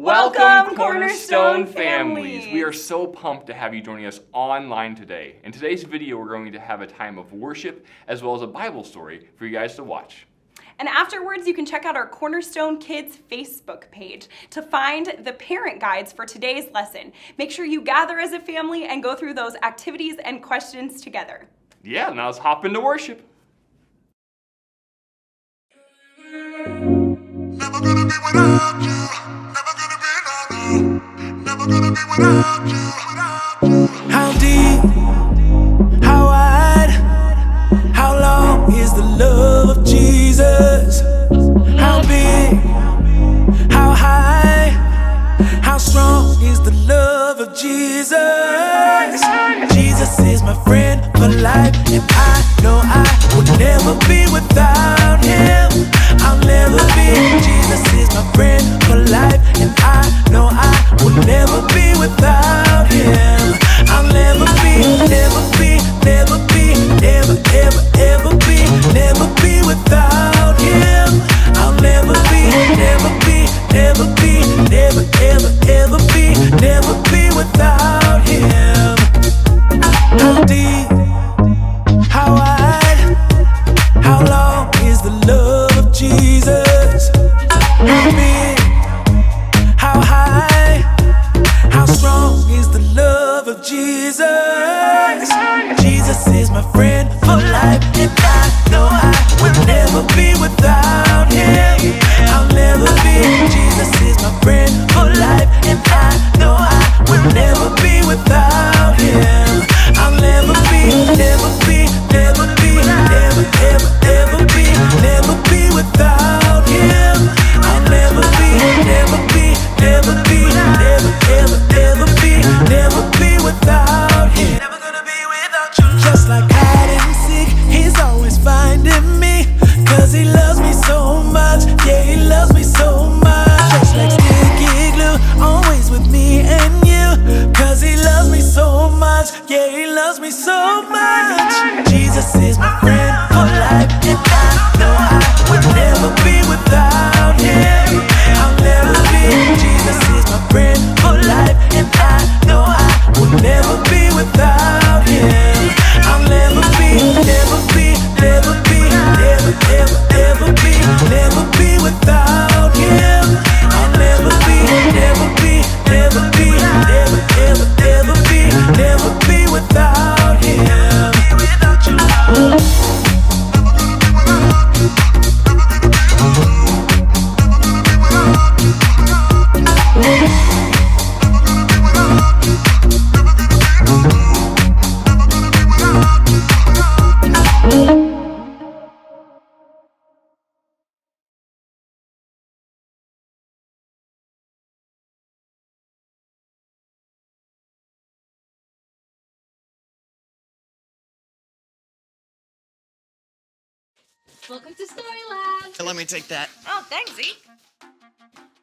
Welcome, Cornerstone families! We are so pumped to have you joining us online today. In today's video, we're going to have a time of worship as well as a Bible story for you guys to watch. And afterwards, you can check out our Cornerstone Kids Facebook page to find the parent guides for today's lesson. Make sure you gather as a family and go through those activities and questions together. Yeah, now let's hop into worship. Never gonna be without you. Never gonna be, no. Never gonna be without you. How deep, how wide, how long is the love of Jesus? How big, how high, how strong is the love of Jesus? Jesus is my friend for life, and I know I will never be without him. I'll never be. Jesus is my friend for life, and I know I will never be without him. I'll never be, never be, never be, never, ever, ever be, never be without him. I'll never be, never be, never be, never, ever, ever be, never be without him. How deep, how wide, how long is the love of Jesus? How big, how high, how strong is the love of Jesus? Jesus is my friend for life, and I know I will never be without him. I'll never be. Jesus is my friend for life, and I know I will never be without him. I'll never be, never be, never be, never, ever, ever be, never be without him. I'll never be, never be, never be, never, ever, ever be, never be without him. Never gonna be without you. Just like hide and seek, he's always finding me, 'cause he loves me so much. Yeah, he loves me so much. Just like sticky glue, always with me and you, 'cause he loves me so much. Yeah, he loves me so much. Jesus is my friend for life, and I know I will never be without him. I'll never be. Jesus is my friend for life, and I know I will never be without him. I'll never be, never be, never be, never, ever, ever be, never be without him. I'll never be, never be, never be, never, ever, ever be, never be without him. Without you. Welcome to Story Lab. Let me take that. Oh, thanks, Zeke.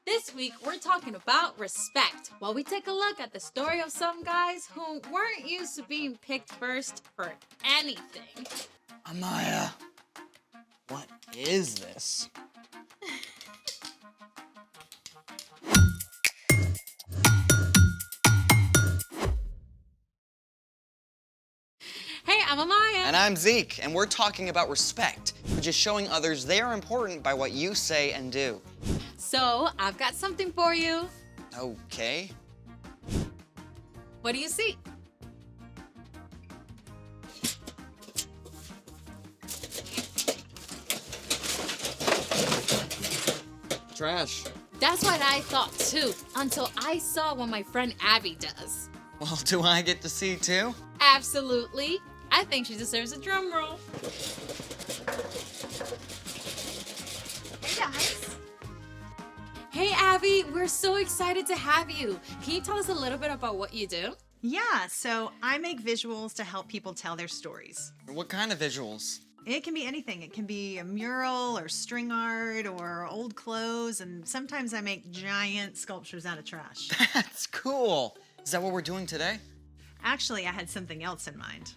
This week, we're talking about respect, while we take a look at the story of some guys who weren't used to being picked first for anything. Amaya, what is this? Hey, I'm Amaya. And I'm Zeke, and we're talking about respect, which is showing others they are important by what you say and do. So, I've got something for you. Okay. What do you see? Trash. That's what I thought too, until I saw what my friend Abby does. Well, do I get to see too? Absolutely. I think she deserves a drum roll. Hey guys. Hey Abby, we're so excited to have you. Can you tell us a little bit about what you do? Yeah, so I make visuals to help people tell their stories. What kind of visuals? It can be anything. It can be a mural or string art or old clothes, and sometimes I make giant sculptures out of trash. That's cool. Is that what we're doing today? Actually, I had something else in mind.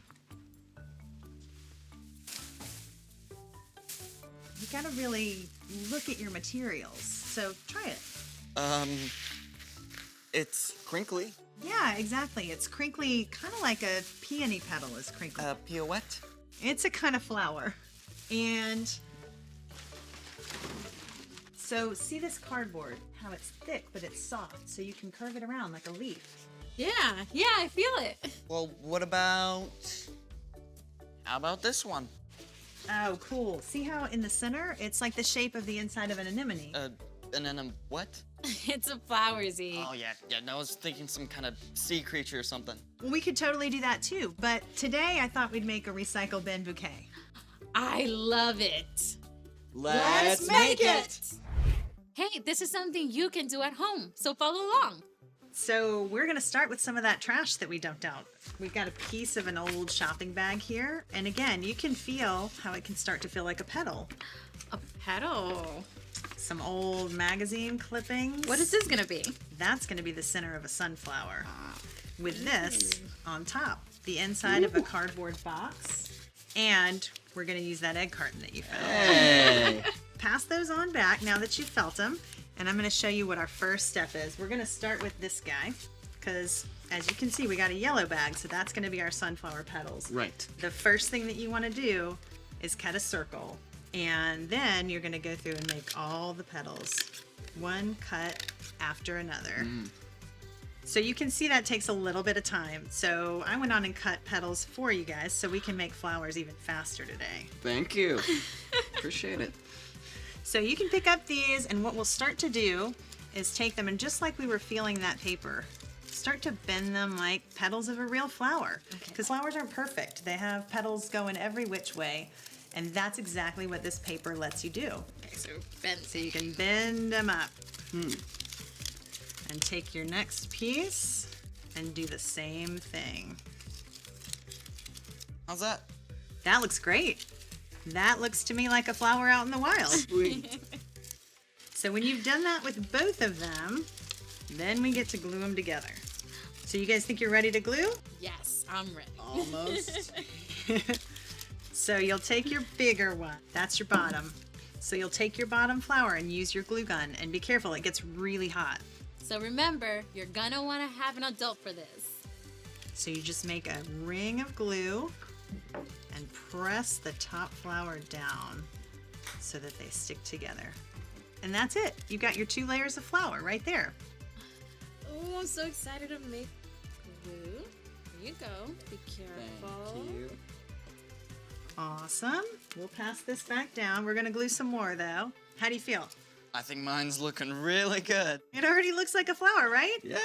You gotta really look at your materials, so try it. It's crinkly. Yeah, exactly. It's crinkly, kind of like a peony petal is crinkly. Pirouette. It's a kind of flower. And so see this cardboard, how it's thick, but it's soft, so you can curve it around like a leaf. Yeah, I feel it. Well, how about this one? Oh, cool. See how in the center, it's like the shape of the inside of an anemone. What? It's a flower, Z. Oh, yeah, no, I was thinking some kind of sea creature or something. Well, we could totally do that too, but today I thought we'd make a recycle bin bouquet. I love it. Let's make it! Hey, this is something you can do at home, so follow along. So we're gonna start with some of that trash that we dumped out. We've got a piece of an old shopping bag here, and again, you can feel how it can start to feel like a petal. A petal. Some old magazine clippings. What is this gonna be? That's gonna be the center of a sunflower. With this on top, the inside of a cardboard box, and we're gonna use that egg carton that you found. Hey. Pass those on back now that you've felt them, and I'm gonna show you what our first step is. We're gonna start with this guy, because as you can see, we got a yellow bag, so that's gonna be our sunflower petals. Right. The first thing that you wanna do is cut a circle, and then you're gonna go through and make all the petals, one cut after another. So you can see that takes a little bit of time. So I went on and cut petals for you guys so we can make flowers even faster today. Thank you. Appreciate it. So you can pick up these, and what we'll start to do is take them, and just like we were feeling that paper, start to bend them like petals of a real flower. Because flowers aren't perfect. They have petals going every which way, and that's exactly what this paper lets you do. Okay, so bend. So you can bend them up. And take your next piece and do the same thing. How's that? That looks great. That looks to me like a flower out in the wild. Sweet. So when you've done that with both of them, then we get to glue them together. So you guys think you're ready to glue? Yes, I'm ready. Almost. So you'll take your bigger one. That's your bottom. So you'll take your bottom flower and use your glue gun, and be careful, it gets really hot. So remember, you're gonna wanna have an adult for this. So you just make a ring of glue and press the top flower down so that they stick together. And that's it. You've got your 2 layers of flour right there. Oh, I'm so excited to make glue. Here you go. Be careful. Thank you. Awesome. We'll pass this back down. We're gonna glue some more though. How do you feel? I think mine's looking really good. It already looks like a flower, right? Yeah.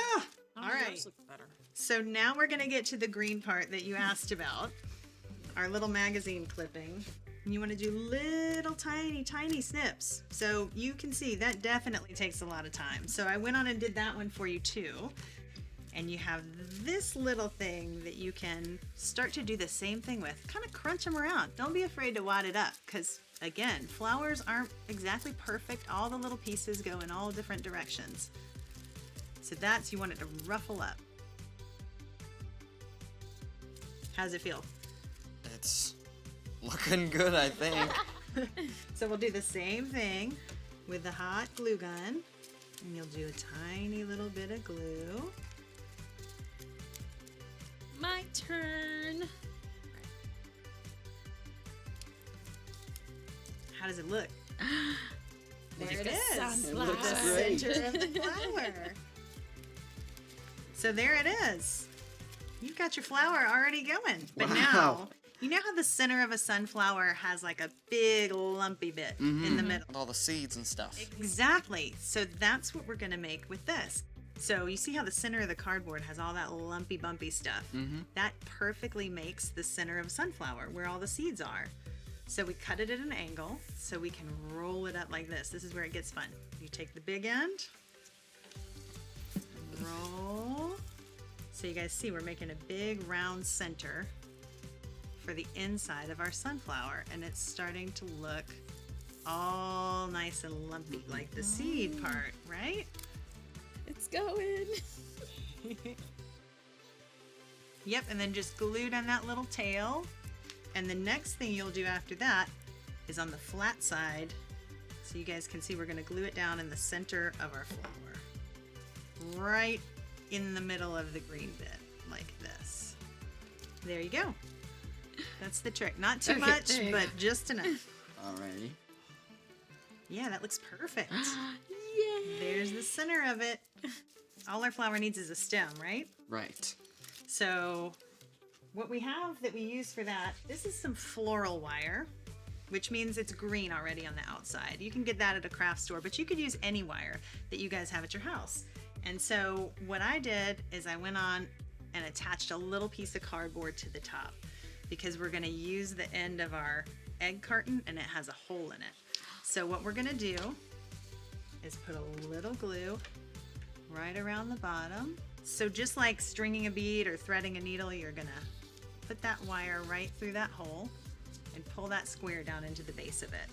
All right. So now we're gonna get to the green part that you asked about. Our little magazine clipping. And you wanna do little tiny snips. So you can see that definitely takes a lot of time. So I went on and did that one for you too. And you have this little thing that you can start to do the same thing with. Kind of crunch them around. Don't be afraid to wad it up, because again, flowers aren't exactly perfect. All the little pieces go in all different directions. So that's, you want it to ruffle up. How's it feel? It's looking good, I think. So we'll do the same thing with the hot glue gun. And you'll do a tiny little bit of glue. My turn. How does it look? There it it is. is. Sunflower. looks The great. center of the flower. So there it is. You've got your flower already going. But Wow. now, you know how the center of a sunflower has like a big lumpy bit in the middle? With all the seeds and stuff. Exactly. So that's what we're gonna make with this. So you see how the center of the cardboard has all that lumpy bumpy stuff? That perfectly makes the center of a sunflower where all the seeds are. So we cut it at an angle so we can roll it up like this. This is where it gets fun. You take the big end, roll. So you guys see we're making a big round center for the inside of our sunflower, and it's starting to look all nice and lumpy like the seed part, right? It's going. Yep, and then just glue down that little tail. And the next thing you'll do after that is on the flat side. So you guys can see we're gonna glue it down in the center of our flower. Right in the middle of the green bit, like this. There you go. That's the trick. Not too much, there you but just enough. Alrighty. Yeah, that looks perfect. Yay! There's the center of it. All our flower needs is a stem, right? Right. So what we have that we use for that, this is some floral wire, which means it's green already on the outside. You can get that at a craft store, but you could use any wire that you guys have at your house. And so what I did is I went on and attached a little piece of cardboard to the top because we're gonna use the end of our egg carton and it has a hole in it. So what we're gonna do is put a little glue right around the bottom. So just like stringing a bead or threading a needle, you're gonna put that wire right through that hole and pull that square down into the base of it.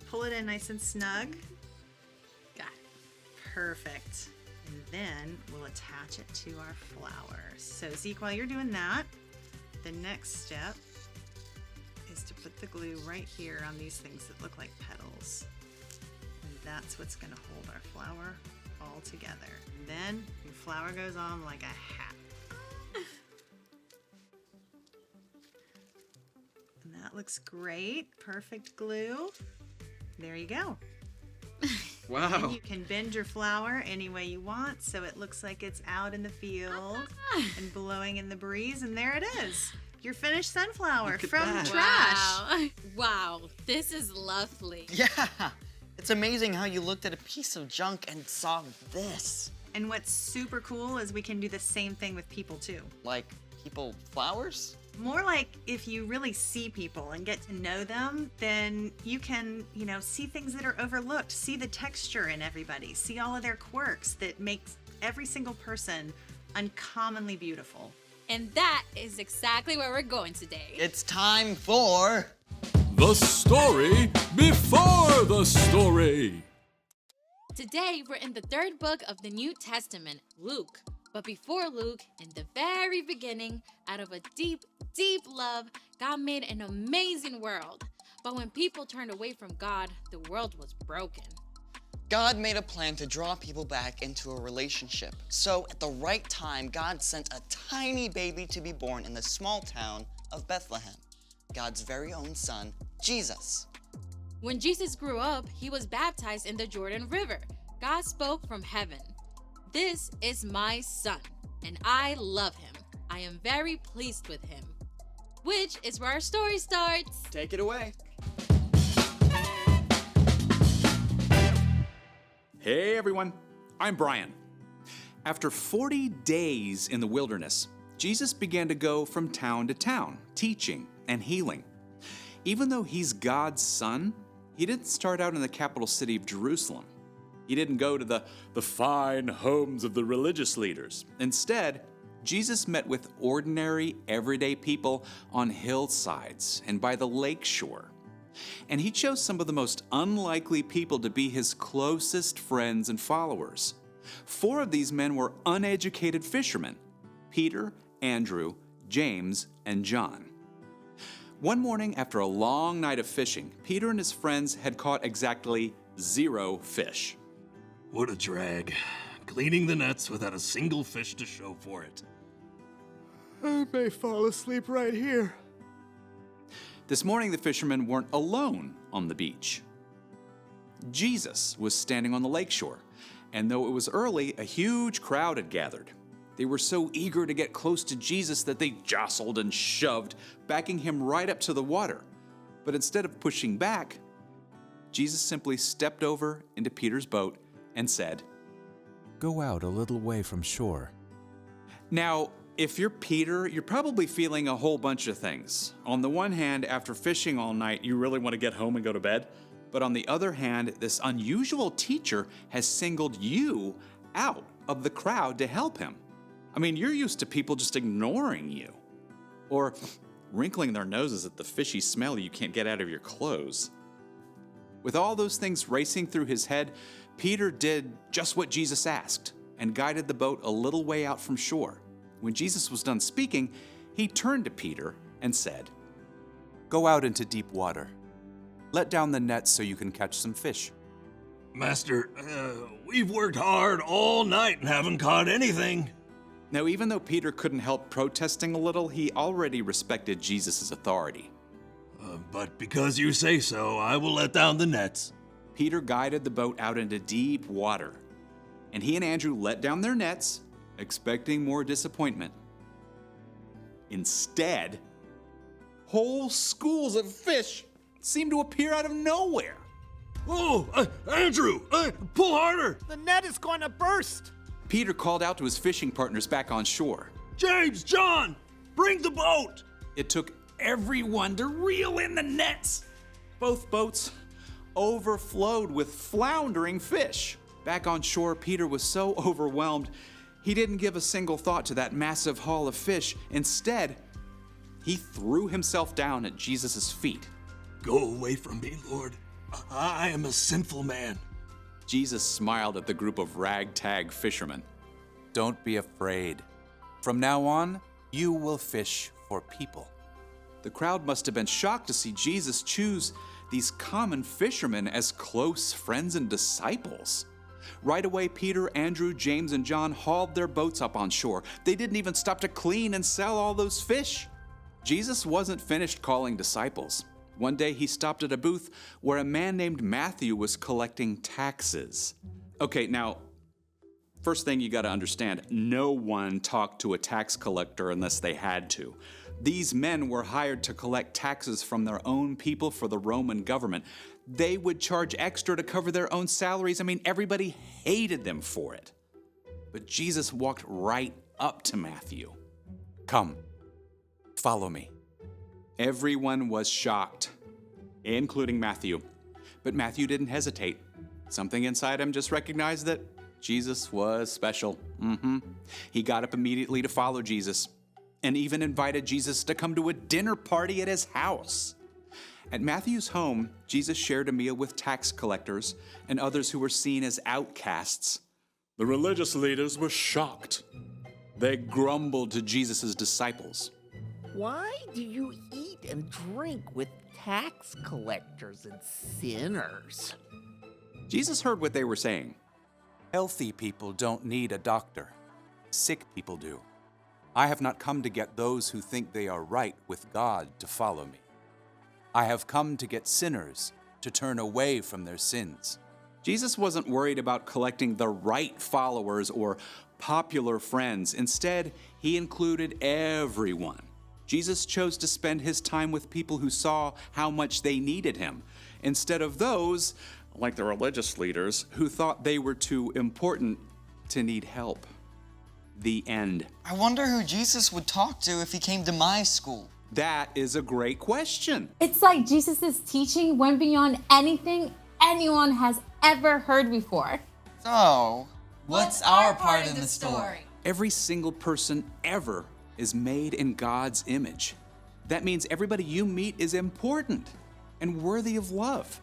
Pull it in nice and snug. Got it. Perfect. And then we'll attach it to our flowers. So Zeke, while you're doing that, the next step is to put the glue right here on these things that look like petals. And that's what's gonna hold our flower all together. And then your flower goes on like a hat. And that looks great. Perfect glue. There you go. Wow. And you can bend your flower any way you want so it looks like it's out in the field and blowing in the breeze. And there it is. Your finished sunflower Look at from that. trash. Wow. Wow, this is lovely. Yeah. It's amazing how you looked at a piece of junk and saw this. And what's super cool is we can do the same thing with people too. Like people flowers? More like if you really see people and get to know them, then you can, see things that are overlooked, see the texture in everybody, see all of their quirks that makes every single person uncommonly beautiful. And that is exactly where we're going today. It's time for The story before the story. Today, we're in the third book of the New Testament, Luke. But before Luke, in the very beginning, out of a deep, deep love, God made an amazing world. But when people turned away from God, the world was broken. God made a plan to draw people back into a relationship. So at the right time, God sent a tiny baby to be born in the small town of Bethlehem, God's very own son, Jesus. When Jesus grew up, he was baptized in the Jordan River. God spoke from heaven. This is my son, and I love him. I am very pleased with him. Which is where our story starts. Take it away. Hey everyone, I'm Brian. After 40 days in the wilderness, Jesus began to go from town to town, teaching and healing. Even though he's God's son, he didn't start out in the capital city of Jerusalem. He didn't go to the fine homes of the religious leaders. Instead, Jesus met with ordinary, everyday people on hillsides and by the lake shore. And he chose some of the most unlikely people to be his closest friends and followers. 4 of these men were uneducated fishermen: Peter, Andrew, James, and John. One morning after a long night of fishing, Peter and his friends had caught exactly 0 fish. What a drag. Cleaning the nets without a single fish to show for it. I may fall asleep right here. This morning, the fishermen weren't alone on the beach. Jesus was standing on the lakeshore, and though it was early, a huge crowd had gathered. They were so eager to get close to Jesus that they jostled and shoved, backing him right up to the water. But instead of pushing back, Jesus simply stepped over into Peter's boat and said, "Go out a little way from shore." Now, if you're Peter, you're probably feeling a whole bunch of things. On the one hand, after fishing all night, you really want to get home and go to bed. But on the other hand, this unusual teacher has singled you out of the crowd to help him. I mean, you're used to people just ignoring you or wrinkling their noses at the fishy smell you can't get out of your clothes. With all those things racing through his head, Peter did just what Jesus asked and guided the boat a little way out from shore. When Jesus was done speaking, he turned to Peter and said, "Go out into deep water. Let down the net so you can catch some fish." Master, we've worked hard all night and haven't caught anything. Now, even though Peter couldn't help protesting a little, he already respected Jesus' authority. But because you say so, I will let down the nets. Peter guided the boat out into deep water, and he and Andrew let down their nets, expecting more disappointment. Instead, whole schools of fish seemed to appear out of nowhere. Oh, Andrew, pull harder. The net is going to burst. Peter called out to his fishing partners back on shore. James, John, bring the boat. It took everyone to reel in the nets. Both boats overflowed with floundering fish. Back on shore, Peter was so overwhelmed, he didn't give a single thought to that massive haul of fish. Instead, he threw himself down at Jesus' feet. Go away from me, Lord. I am a sinful man. Jesus smiled at the group of ragtag fishermen. Don't be afraid. From now on, you will fish for people. The crowd must have been shocked to see Jesus choose these common fishermen as close friends and disciples. Right away, Peter, Andrew, James, and John hauled their boats up on shore. They didn't even stop to clean and sell all those fish. Jesus wasn't finished calling disciples. One day he stopped at a booth where a man named Matthew was collecting taxes. Okay, now, first thing you gotta understand, no one talked to a tax collector unless they had to. These men were hired to collect taxes from their own people for the Roman government. They would charge extra to cover their own salaries. I mean, everybody hated them for it. But Jesus walked right up to Matthew. Come, follow me. Everyone was shocked, including Matthew. But Matthew didn't hesitate. Something inside him just recognized that Jesus was special. He got up immediately to follow Jesus and even invited Jesus to come to a dinner party at his house. At Matthew's home, Jesus shared a meal with tax collectors and others who were seen as outcasts. The religious leaders were shocked. They grumbled to Jesus' disciples. Why do you eat and drink with tax collectors and sinners? Jesus heard what they were saying. Healthy people don't need a doctor. Sick people do. I have not come to get those who think they are right with God to follow me. I have come to get sinners to turn away from their sins. Jesus wasn't worried about collecting the right followers or popular friends. Instead, he included everyone. Jesus chose to spend his time with people who saw how much they needed him, instead of those, like the religious leaders, who thought they were too important to need help. The end. I wonder who Jesus would talk to if he came to my school. That is a great question. It's like Jesus' teaching went beyond anything anyone has ever heard before. So, what's our part in the story? Every single person ever is made in God's image. That means everybody you meet is important and worthy of love.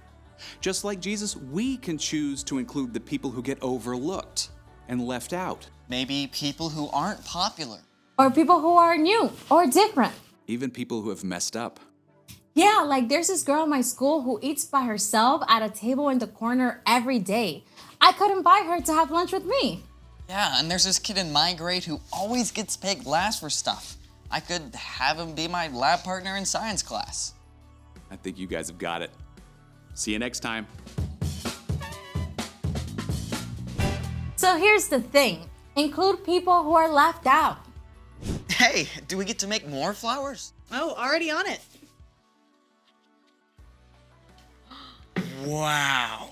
Just like Jesus, we can choose to include the people who get overlooked and left out. Maybe people who aren't popular. Or people who are new or different. Even people who have messed up. Yeah, like there's this girl in my school who eats by herself at a table in the corner every day. I could invite her to have lunch with me. Yeah, and there's this kid in my grade who always gets picked last for stuff. I could have him be my lab partner in science class. I think you guys have got it. See you next time. So here's the thing. Include people who are left out. Hey, do we get to make more flowers? Oh, already on it. Wow.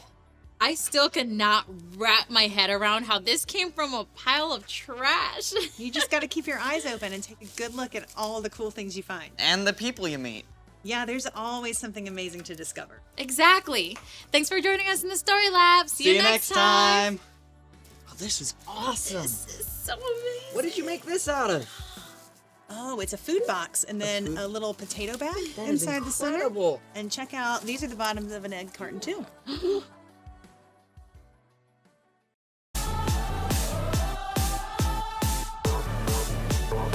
I still cannot wrap my head around how this came from a pile of trash. You just got to keep your eyes open and take a good look at all the cool things you find. And the people you meet. Yeah, there's always something amazing to discover. Exactly. Thanks for joining us in the Story Lab. See you next time. Oh, this is awesome. This is so amazing. What did you make this out of? Oh, it's a food box and then a little potato bag That is inside the center. incredible. And check out, these are the bottoms of an egg carton too.